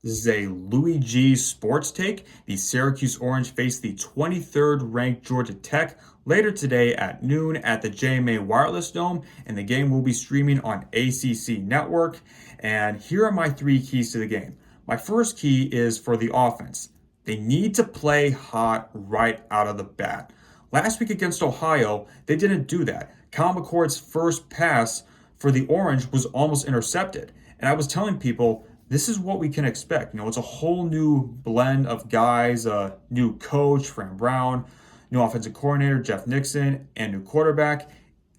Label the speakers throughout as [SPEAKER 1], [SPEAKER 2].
[SPEAKER 1] This is a Louis G sports take. The Syracuse Orange face the 23rd ranked Georgia Tech later today at noon at the JMA Wireless Dome, and the game will be streaming on ACC Network. And here are my three keys to the game. My first key is for the offense. They need to play hot right out of the bat. Last week against Ohio, they didn't do that. Kyle McCord's first pass for the Orange was almost intercepted. And I was telling people, this is what we can expect. It's a whole new blend of guys, a new coach, Fran Brown, new offensive coordinator, Jeff Nixon, and new quarterback.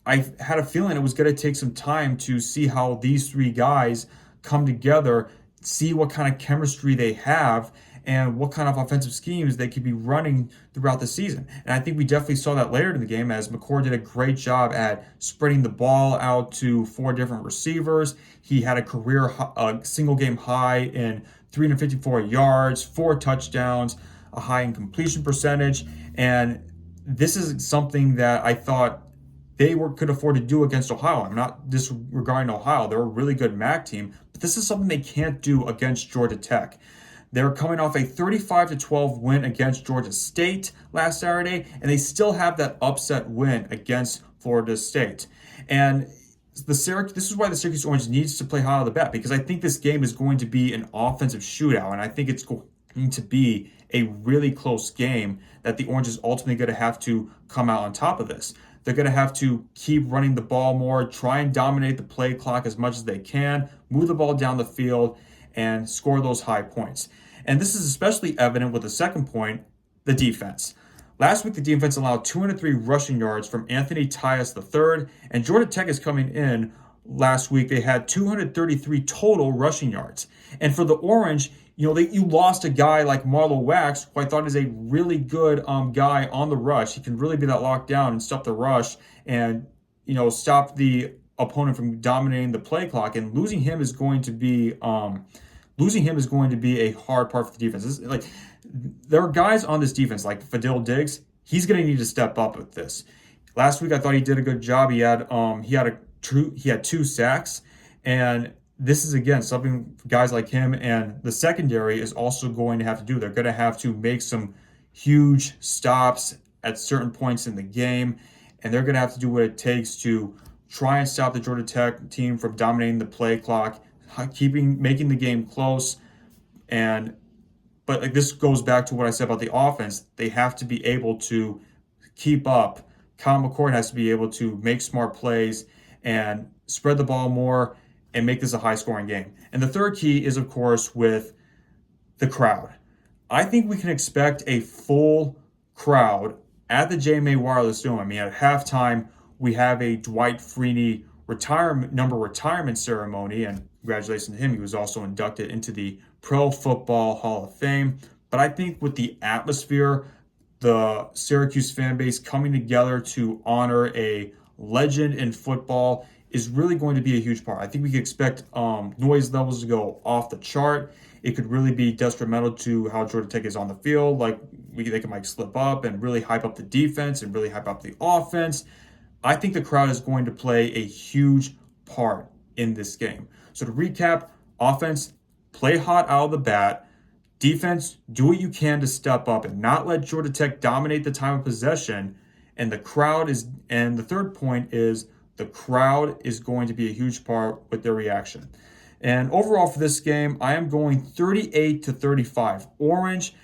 [SPEAKER 1] I had a feeling it was going to take some time to see how these three guys come together, see what kind of chemistry they have, and what kind of offensive schemes they could be running throughout the season. And I think we definitely saw that later in the game as McCord did a great job at spreading the ball out to four different receivers. He had a career single game high in 354 yards, 4 touchdowns, a high in completion percentage. And this is something that I thought could afford to do against Ohio. I'm not disregarding Ohio. They're a really good MAC team, but this is something they can't do against Georgia Tech. They're coming off a 35-12 win against Georgia State last Saturday, and they still have that upset win against Florida State. And this is why the Syracuse Orange needs to play hot out of the bat, because I think this game is going to be an offensive shootout, and I think it's going to be a really close game that the Orange is ultimately going to have to come out on top of this. They're going to have to keep running the ball more, try and dominate the play clock as much as they can, move the ball down the field, and score those high points. And this is especially evident with the second point, the defense. Last week, the defense allowed 203 rushing yards from Anthony Tyus III, and Georgia Tech is coming in last week. They had 233 total rushing yards. And for the Orange, you lost a guy like Marlo Wax, who I thought is a really good guy on the rush. He can really be that lockdown and stop the rush and, stop the opponent from dominating the play clock. And losing him is going to be a hard part for the defense. There are guys on this defense like Fadil Diggs. He's going to need to step up with this. Last week I thought he did a good job. He had 2 sacks, and this is again something guys like him and the secondary is also going to have to do. They're going to have to make some huge stops at certain points in the game, and they're going to have to do what it takes to try and stop the Georgia Tech team from dominating the play clock, making the game close. But this goes back to what I said about the offense. They have to be able to keep up. Kyle McCord has to be able to make smart plays and spread the ball more and make this a high-scoring game. And the third key is, of course, with the crowd. I think we can expect a full crowd at the JMA Wireless Dome. At halftime, we have a Dwight Freeney retirement ceremony, and congratulations to him. He was also inducted into the Pro Football Hall of Fame. But I think with the atmosphere, the Syracuse fan base coming together to honor a legend in football is really going to be a huge part. I think we can expect noise levels to go off the chart. It could really be detrimental to how Georgia Tech is on the field. They might slip up and really hype up the defense and really hype up the offense. I think the crowd is going to play a huge part in this game. So to recap, offense, play hot out of the bat. Defense, do what you can to step up and not let Georgia Tech dominate the time of possession. And the third point is the crowd is going to be a huge part with their reaction. And overall for this game, I am going 38-35. Orange,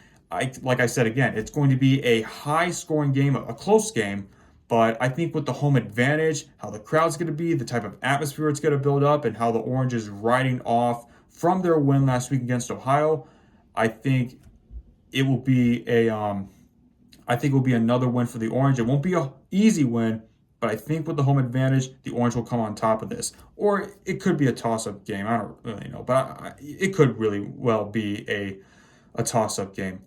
[SPEAKER 1] like I said again, it's going to be a high-scoring game, a close game. But I think with the home advantage, how the crowd's going to be, the type of atmosphere it's going to build up, and how the Orange is riding off from their win last week against Ohio, I think it will be another win for the Orange. It won't be an easy win, but I think with the home advantage, the Orange will come on top of this. Or it could be a toss-up game. I don't really know, but it could really well be a toss-up game.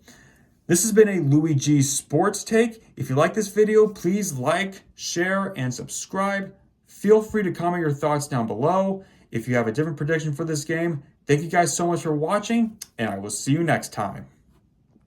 [SPEAKER 1] This has been a Louis G Sports Take. If you like this video, please like, share, and subscribe. Feel free to comment your thoughts down below. If you have a different prediction for this game, thank you guys so much for watching, and I will see you next time.